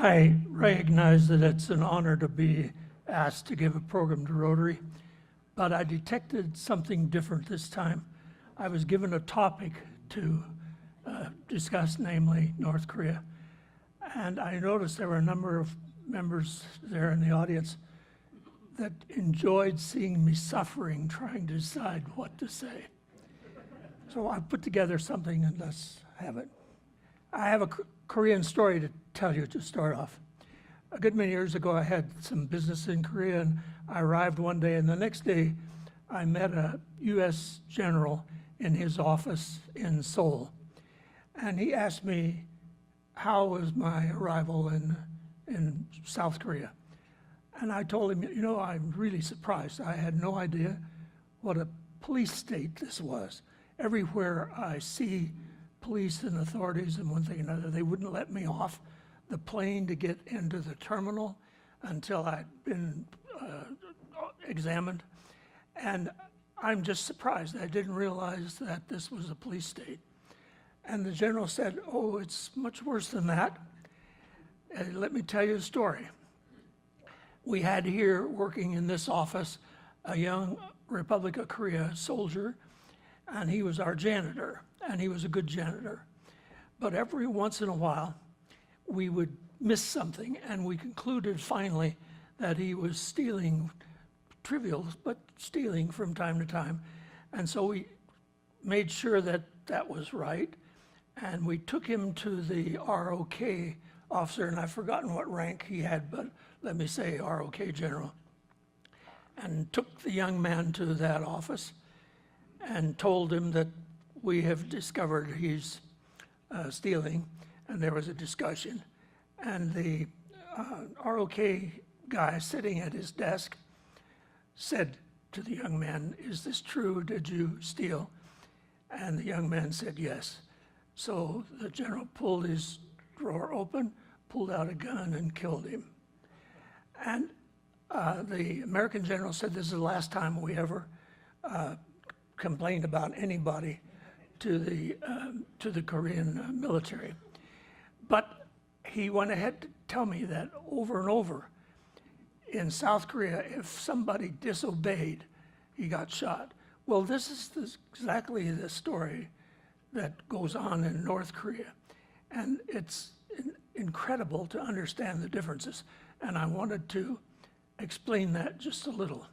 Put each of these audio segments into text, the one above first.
I recognize that it's an honor to be asked to give a program to Rotary, but I detected something different this time. I was given a topic to discuss, namely North Korea, and I noticed there were a number of members there in the audience that enjoyed seeing me suffering trying to decide what to say. So I put together something and let's have it. I have a Korean story to tell you to start off. A good many years ago, I had some business in Korea, and I arrived one day, and the next day, I met a U.S. general in his office in Seoul. And he asked me, how was my arrival in South Korea? And I told him, you know, I'm really surprised. I had no idea what a police state this was. Everywhere I see police and authorities and one thing and another, they wouldn't let me off the plane to get into the terminal until I'd been examined. And I'm just surprised. I didn't realize that this was a police state. And the general said, oh, it's much worse than that. And let me tell you a story. We had here working in this office a young Republic of Korea soldier, and he was our janitor, and he was a good janitor. But every once in a while, we would miss something, and we concluded finally that he was stealing, trivial, but stealing from time to time. And so we made sure that that was right, and we took him to the ROK officer, and I've forgotten what rank he had, but let me say ROK general, and took the young man to that office and told him that we have discovered he's stealing, and there was a discussion. And the ROK guy sitting at his desk said to the young man, is this true? Did you steal? And the young man said yes. So the general pulled his drawer open, pulled out a gun, and killed him. And the American general said this is the last time we ever complained about anybody to the Korean military. But he went ahead to tell me that over and over in South Korea, if somebody disobeyed, he got shot. Well, this is exactly the story that goes on in North Korea. And it's incredible to understand the differences. And I wanted to explain that just a little.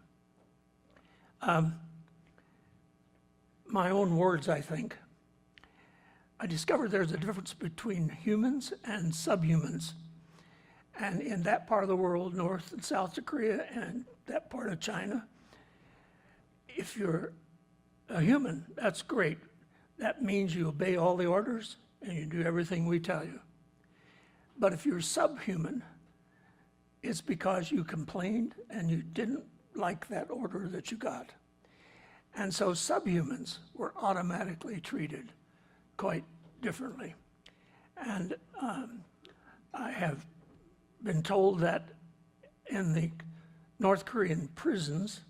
My own words, I think. I discovered there's a difference between humans and subhumans. And in that part of the world, North and South Korea and that part of China, if you're a human, that's great. That means you obey all the orders and you do everything we tell you. But if you're subhuman, it's because you complained and you didn't like that order that you got. And so subhumans were automatically treated quite differently. And I have been told that in the North Korean prisons,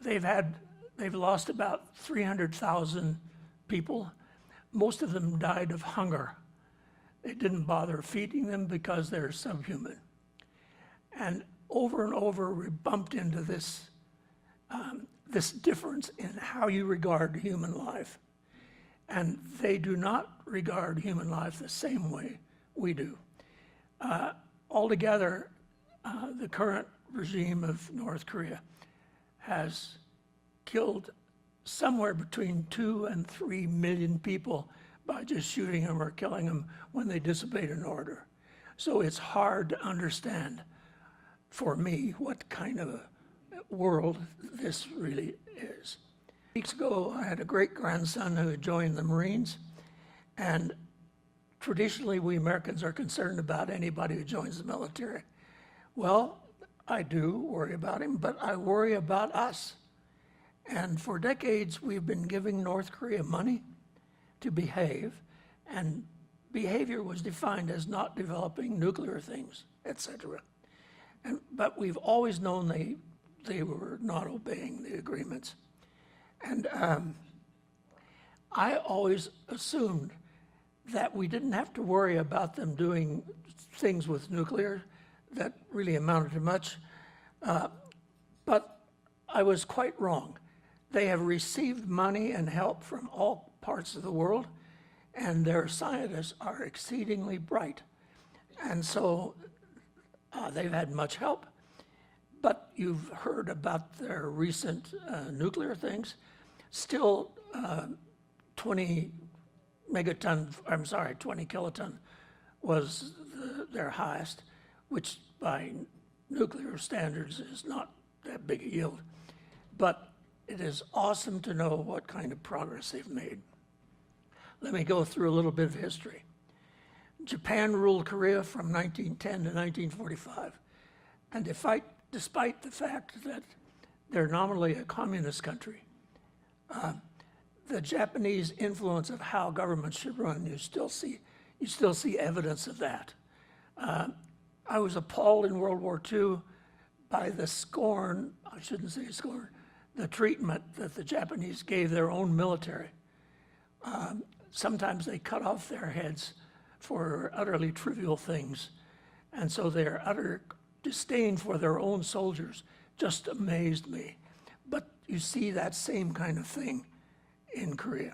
they've lost about 300,000 people. Most of them died of hunger. They didn't bother feeding them because they're subhuman. And over, we bumped into this difference in how you regard human life. And they do not regard human life the same way we do. Altogether, the current regime of North Korea has killed somewhere between 2 and 3 million people by just shooting them or killing them when they disobeyed an order. So it's hard to understand for me what kind of a world this really is. Weeks ago, I had a great-grandson who had joined the Marines, and traditionally we Americans are concerned about anybody who joins the military. Well, I do worry about him, but I worry about us. And for decades, we've been giving North Korea money to behave, and behavior was defined as not developing nuclear things, etc. But we've always known they were not obeying the agreements. And I always assumed that we didn't have to worry about them doing things with nuclear that really amounted to much. But I was quite wrong. They have received money and help from all parts of the world, and their scientists are exceedingly bright. And so they've had much help. But you've heard about their recent nuclear things. Still 20 kiloton was their highest, which by nuclear standards is not that big a yield. But it is awesome to know what kind of progress they've made. Let me go through a little bit of history. Japan ruled Korea from 1910 to 1945. And despite the fact that they're nominally a communist country, the Japanese influence of how governments should run, you still see evidence of that. I was appalled in World War II by the scorn, I shouldn't say scorn, the treatment that the Japanese gave their own military. Sometimes they cut off their heads for utterly trivial things. And so their utter disdain for their own soldiers just amazed me. But you see that same kind of thing in Korea.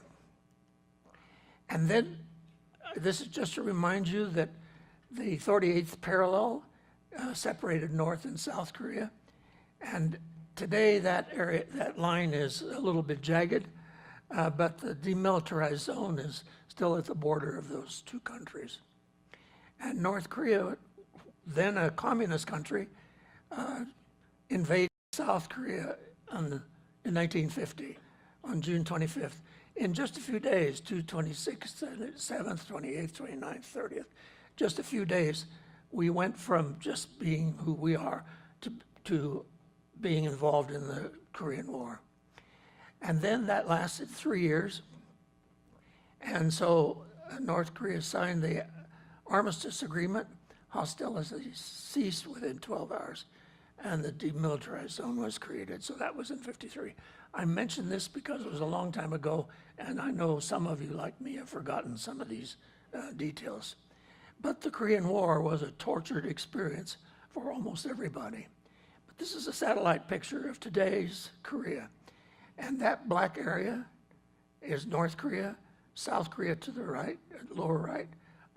And then, this is just to remind you that the 38th parallel separated North and South Korea. And today that line is a little bit jagged, but the demilitarized zone is still at the border of those two countries. And North Korea, then a communist country, invaded South Korea in 1950, on June 25th. In just a few days, 26th, 7th, 28th, 29th, 30th, just a few days, we went from just being who we are to being involved in the Korean War. And then that lasted 3 years. And so North Korea signed the armistice agreement. Hostilities ceased within 12 hours, and the demilitarized zone was created. So that was in 53. I mention this because it was a long time ago, and I know some of you, like me, have forgotten some of these details. But the Korean War was a tortured experience for almost everybody. But this is a satellite picture of today's Korea. And that black area is North Korea, South Korea to the right, lower right.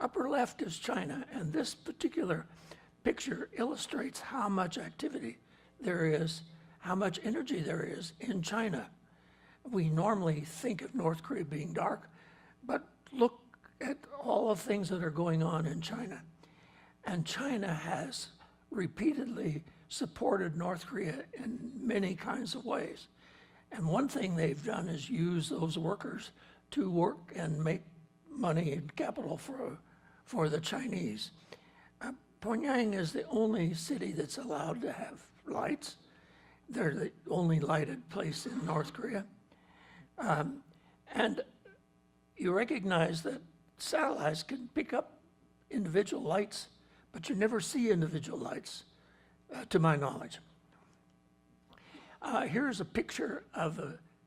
Upper left is China, and this particular picture illustrates how much activity there is, how much energy there is in China. We normally think of North Korea being dark, but look at all the things that are going on in China. And China has repeatedly supported North Korea in many kinds of ways. And one thing they've done is use those workers to work and make money and capital for the Chinese. Pyongyang is the only city that's allowed to have lights. They're the only lighted place in North Korea. And you recognize that satellites can pick up individual lights, but you never see individual lights, to my knowledge. Here's a picture of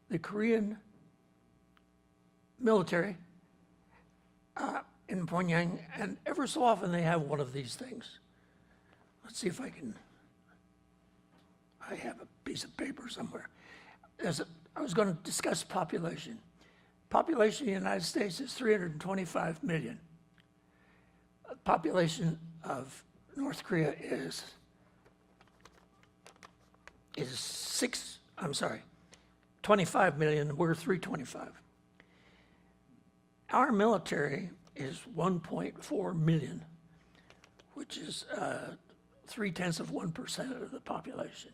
the Korean military in Pyongyang, and ever so often they have one of these things. Let's see if I have a piece of paper somewhere. I was going to discuss population. Population in the United States is 325 million. Population of North Korea is 25 million, we're 325. Our military is 1.4 million, which is 0.3% of the population.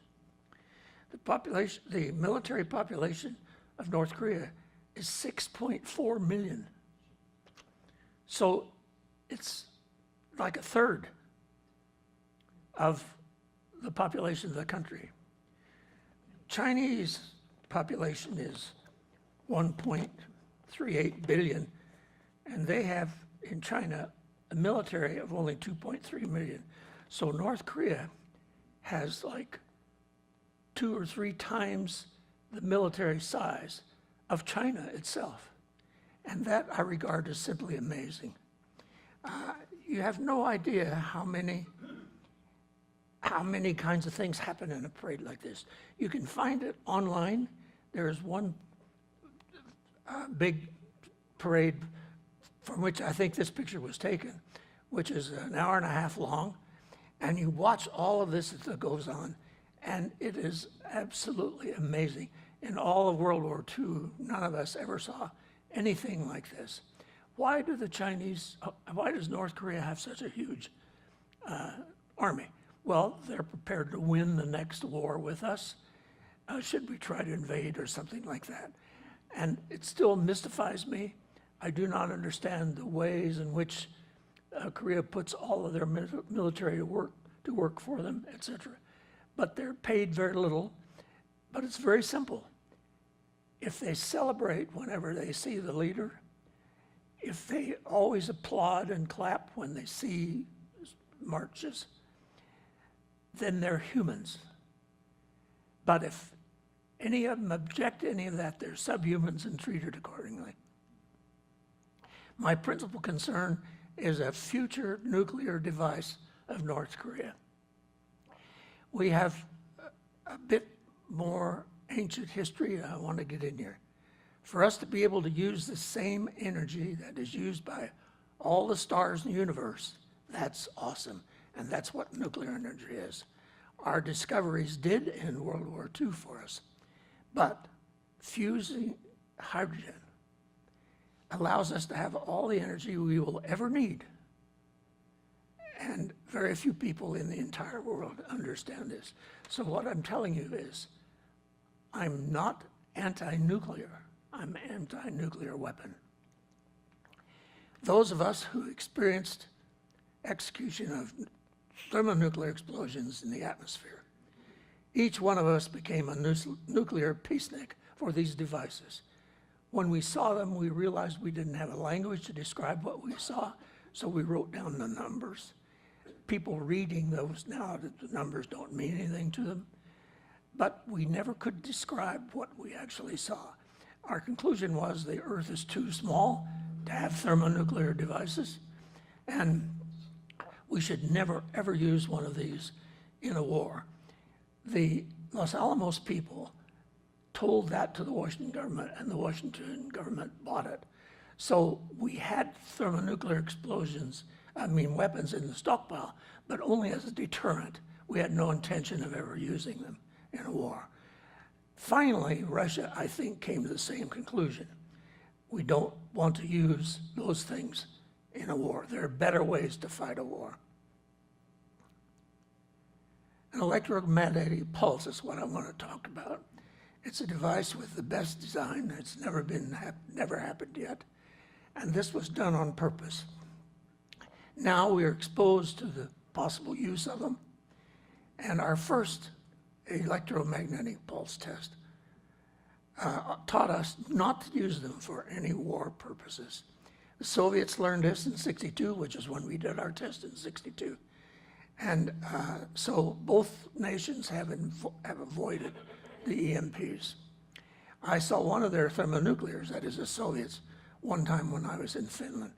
The military population of North Korea is 6.4 million. So it's like a third of the population of the country. Chinese population is 1.38 billion, and they have in China a military of only 2.3 million. So North Korea has like 2 or 3 times the military size of China itself. And that I regard as simply amazing. You have no idea how many kinds of things happen in a parade like this. You can find it online. There is one big parade from which I think this picture was taken, which is an hour and a half long, and you watch all of this that goes on, and it is absolutely amazing. In all of World War II, none of us ever saw anything like this. Why does North Korea have such a huge army? Well, they're prepared to win the next war with us, should we try to invade or something like that. And it still mystifies me. I do not understand the ways in which Korea puts all of their military to work for them, etc. But they're paid very little. But it's very simple. If they celebrate whenever they see the leader, if they always applaud and clap when they see marches, then they're humans. But if any of them object to any of that, they're subhumans and treated accordingly. My principal concern is a future nuclear device of North Korea. We have a bit more ancient history I want to get in here. For us to be able to use the same energy that is used by all the stars in the universe, that's awesome. And that's what nuclear energy is. Our discoveries did in World War II for us. But fusing hydrogen allows us to have all the energy we will ever need. And very few people in the entire world understand this. So what I'm telling you is, I'm not anti-nuclear. I'm anti-nuclear weapon. Those of us who experienced execution of thermonuclear explosions in the atmosphere, each one of us became a nuclear peacenik for these devices. When we saw them, we realized we didn't have a language to describe what we saw, so we wrote down the numbers. People reading those now, the numbers don't mean anything to them, but we never could describe what we actually saw. Our conclusion was the Earth is too small to have thermonuclear devices, and we should never, ever use one of these in a war. The Los Alamos people told that to the Washington government, and the Washington government bought it. So we had thermonuclear weapons in the stockpile, but only as a deterrent. We had no intention of ever using them in a war. Finally, Russia, I think, came to the same conclusion. We don't want to use those things in a war. There are better ways to fight a war. An electromagnetic pulse is what I want to talk about. It's a device with the best design. It's never happened yet. And this was done on purpose. Now we are exposed to the possible use of them. And our first electromagnetic pulse test taught us not to use them for any war purposes. The Soviets learned this in '62, which is when we did our test in '62. And so both nations have avoided the EMPs. I saw one of their thermonuclears, that is the Soviets, one time when I was in Finland.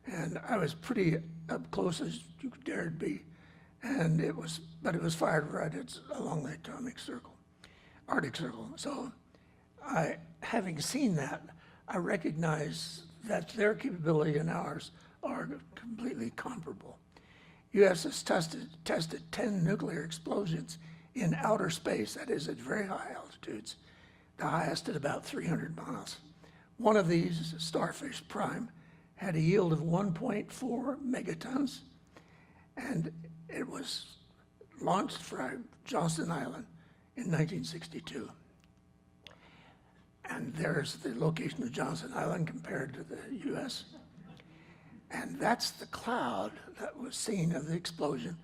And I was pretty up close as you dared be. And it was fired right along the Arctic Circle. So having seen that, I recognize that their capability and ours are completely comparable. U.S. has tested 10 nuclear explosions in outer space, that is at very high altitudes, the highest at about 300 miles. One of these, Starfish Prime, had a yield of 1.4 megatons, and it was launched from Johnston Island in 1962. And there's the location of Johnston Island compared to the U.S. And that's the cloud that was seen of the explosion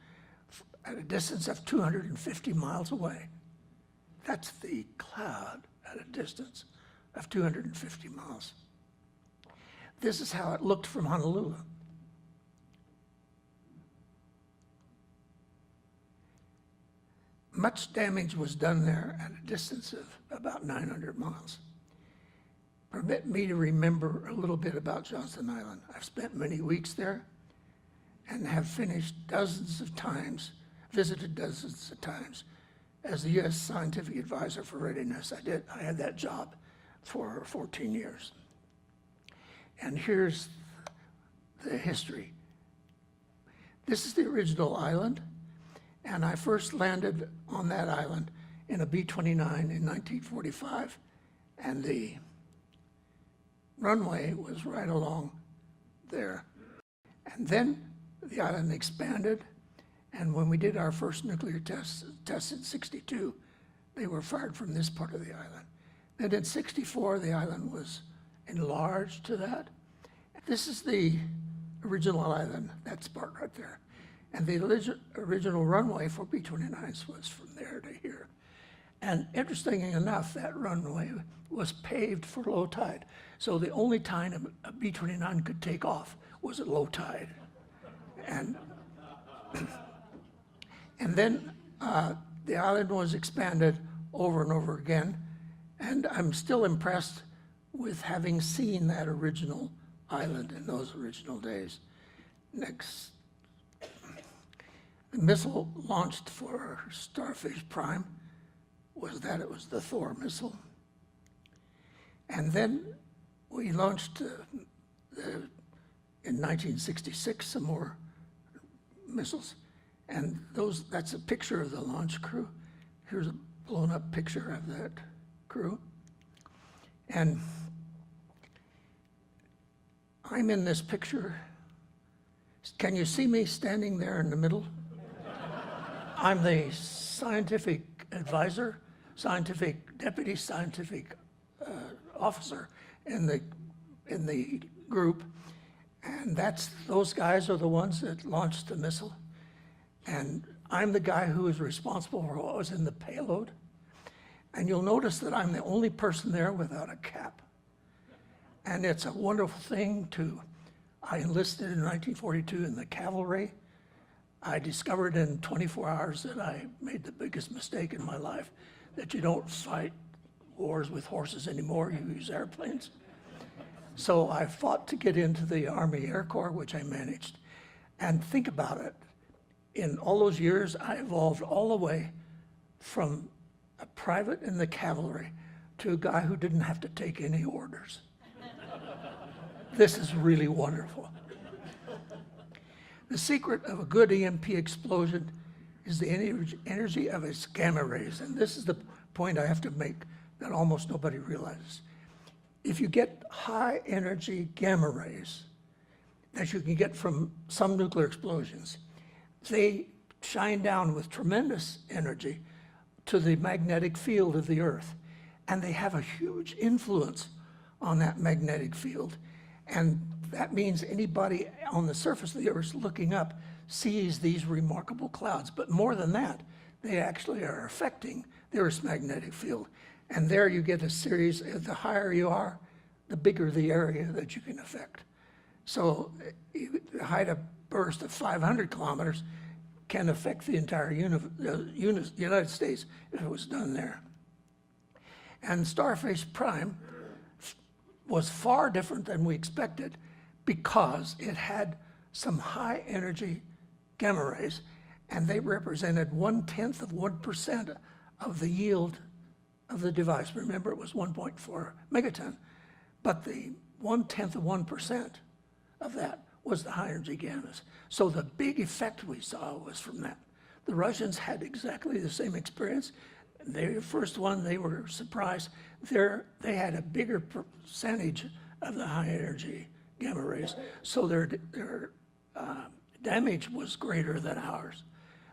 at a distance of 250 miles away. That's the cloud at a distance of 250 miles. This is how it looked from Honolulu. Much damage was done there at a distance of about 900 miles. permit me to remember a little bit about Johnston Island. I've spent many weeks there and have finished dozens of times, visited dozens of times as the U.S. Scientific Advisor for Readiness. I had that job for 14 years. And here's the history. This is the original island, and I first landed on that island in a B-29 in 1945, and the runway was right along there. And then the island expanded, and when we did our first nuclear tests in 62, they were fired from this part of the island. Then in 64, the island was enlarged to that. This is the original island, that part right there. And the original runway for B-29s was from there to here. And interestingly enough, that runway was paved for low tide. So the only time a B-29 could take off was at low tide. And then the island was expanded over and over again. And I'm still impressed with having seen that original island in those original days. Next. The missile launched for Starfish Prime was that it was the Thor missile. And then we launched in 1966 some more missiles. And that's a picture of the launch crew. Here's a blown up picture of that crew. And I'm in this picture. Can you see me standing there in the middle? I'm the scientific advisor, deputy scientific officer in the group, and those guys are the ones that launched the missile. And I'm the guy who is responsible for what was in the payload. And you'll notice that I'm the only person there without a cap. And it's a wonderful thing I enlisted in 1942 in the cavalry. I discovered in 24 hours that I made the biggest mistake in my life, that you don't fight wars with horses anymore, you use airplanes. So I fought to get into the Army Air Corps, which I managed. And think about it, in all those years, I evolved all the way from a private in the cavalry to a guy who didn't have to take any orders. This is really wonderful. The secret of a good EMP explosion is the energy of its gamma rays. And this is the point I have to make that almost nobody realizes. If you get high energy gamma rays that you can get from some nuclear explosions, they shine down with tremendous energy to the magnetic field of the Earth. And they have a huge influence on that magnetic field. And that means anybody on the surface of the Earth looking up sees these remarkable clouds. But more than that, they actually are affecting the Earth's magnetic field. And there you get a series, the higher you are, the bigger the area that you can affect. So the height of burst of 500 kilometers can affect the entire United States if it was done there. And Starfish Prime was far different than we expected because it had some high energy gamma rays, and they represented 1/10 of 1% of the yield of the device. Remember, it was 1.4 megaton, but the 1/10 of 1% of that was the high energy gammas. So the big effect we saw was from that. The Russians had exactly the same experience. The first one, they were surprised. They had a bigger percentage of the high energy gamma rays, so their damage was greater than ours.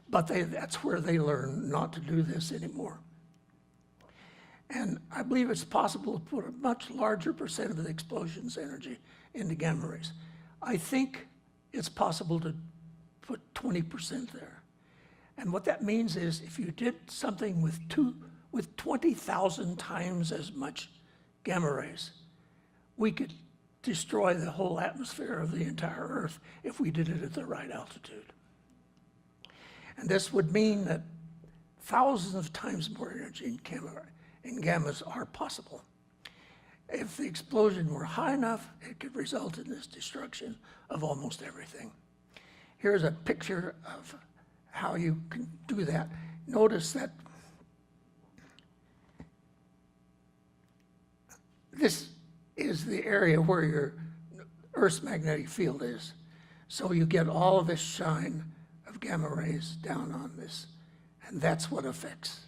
But that's where they learned not to do this anymore. And I believe it's possible to put a much larger percent of the explosion's energy into gamma rays. I think it's possible to put 20% there. And what that means is if you did something with 20,000 times as much gamma rays, we could destroy the whole atmosphere of the entire Earth if we did it at the right altitude. And this would mean that thousands of times more energy in gammas are possible. If the explosion were high enough, it could result in this destruction of almost everything. Here's a picture of how you can do that. Notice that this is the area where your Earth's magnetic field is. So you get all of this shine of gamma rays down on this. And that's what affects,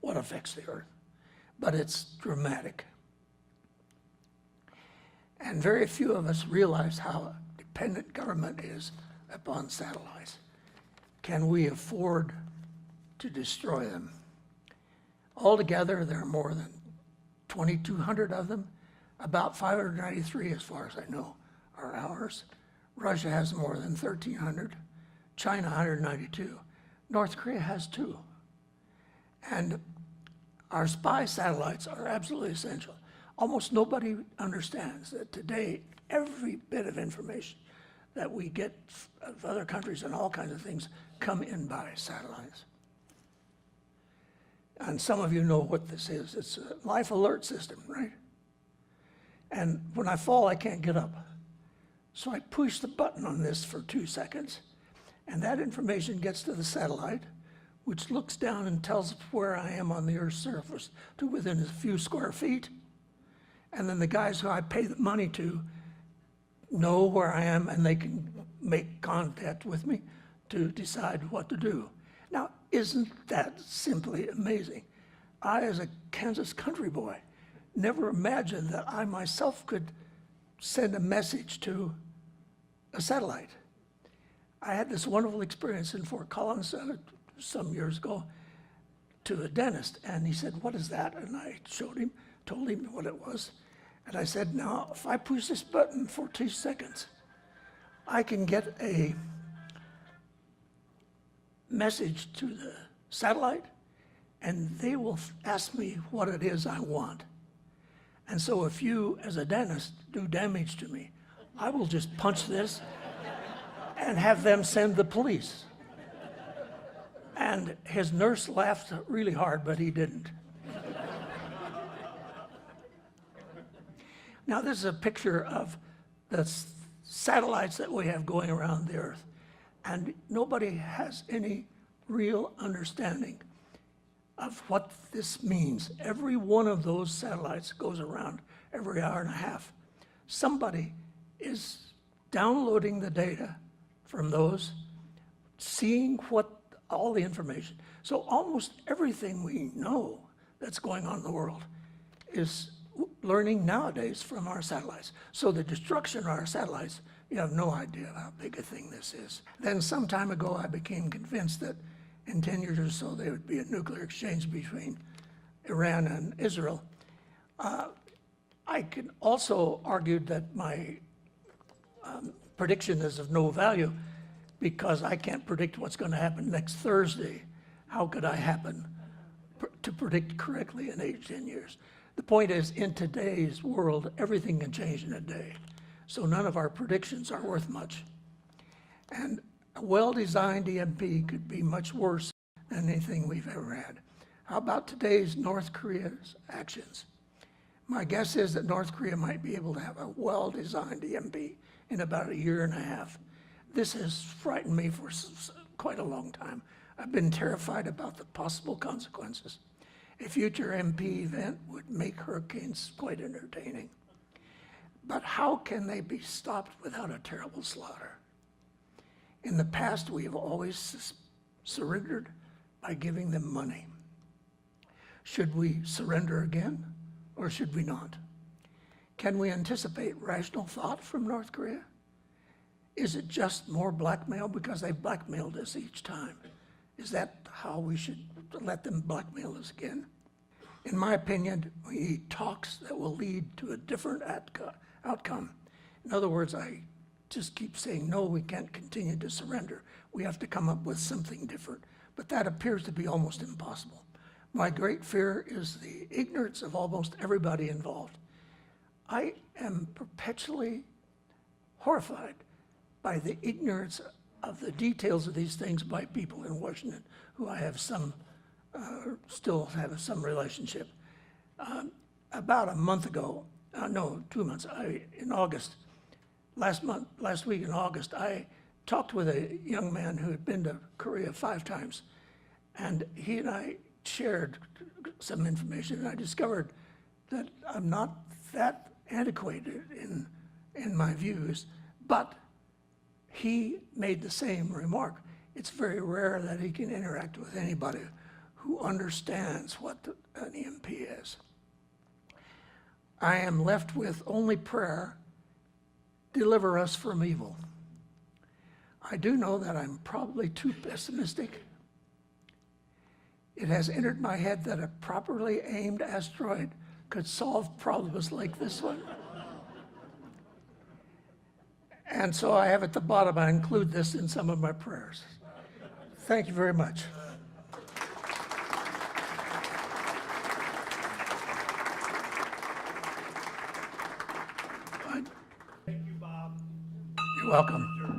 what affects the Earth. But it's dramatic. And very few of us realize how dependent government is upon satellites. Can we afford to destroy them? Altogether, there are more than 2,200 of them. About 593, as far as I know, are ours. Russia has more than 1,300. China, 192. North Korea has 2. And our spy satellites are absolutely essential. Almost nobody understands that today, every bit of information that we get of other countries and all kinds of things come in by satellites. And some of you know what this is. It's a life alert system, right? And when I fall, I can't get up. So I push the button on this for 2 seconds, and that information gets to the satellite, which looks down and tells where I am on the Earth's surface to within a few square feet. And then the guys who I pay the money to know where I am, and they can make contact with me to decide what to do. Now, isn't that simply amazing? I, as a Kansas country boy, never imagined that I myself could send a message to a satellite. I had this wonderful experience in Fort Collins some years ago to a dentist, and he said, "What is that?" And I showed him, told him what it was. And I said, "Now, if I push this button for 2 seconds, I can get a message to the satellite, and they will ask me what it is I want. And so if you, as a dentist, do damage to me, I will just punch this and have them send the police." And his nurse laughed really hard, but he didn't. Now, this is a picture of the satellites that we have going around the Earth. And nobody has any real understanding of what this means. Every one of those satellites goes around every hour and a half. Somebody is downloading the data from those, seeing what all the information. So almost everything we know that's going on in the world is learning nowadays from our satellites. So the destruction of our satellites, you have no idea how big a thing this is. Then some time ago, I became convinced that in 10 years or so, there would be a nuclear exchange between Iran and Israel. I can also argue that my prediction is of no value because I can't predict what's going to happen next Thursday. How could I happen to predict correctly in 8 to 10 years? The point is, in today's world, everything can change in a day. So none of our predictions are worth much. And a well-designed EMP could be much worse than anything we've ever had. How about today's North Korea's actions? My guess is that North Korea might be able to have a well-designed EMP in about 1.5 years. This has frightened me for quite a long time. I've been terrified about the possible consequences. A future MP event would make hurricanes quite entertaining. But how can they be stopped without a terrible slaughter? In the past, we have always surrendered by giving them money. Should we surrender again, or should we not? Can we anticipate rational thought from North Korea? Is it just more blackmail because they blackmailed us each time? Is that how we should let them blackmail us again? In my opinion, we need talks that will lead to a different outcome. In other words, I just keep saying, no, we can't continue to surrender. We have to come up with something different. But that appears to be almost impossible. My great fear is the ignorance of almost everybody involved. I am perpetually horrified by the ignorance of the details of these things by people in Washington who I have still have some relationship. about a month ago, no, 2 months, in August, last week in August, I talked with a young man who had been to Korea 5 times, and he and I shared some information, and I discovered that I'm not that antiquated in my views, but he made the same remark. It's very rare that he can interact with anybody who understands what an EMP is. I am left with only prayer, deliver us from evil. I do know that I'm probably too pessimistic. It has entered my head that a properly aimed asteroid could solve problems like this one. And so I have at the bottom, I include this in some of my prayers. Thank you very much. Thank you, Bob. You're welcome.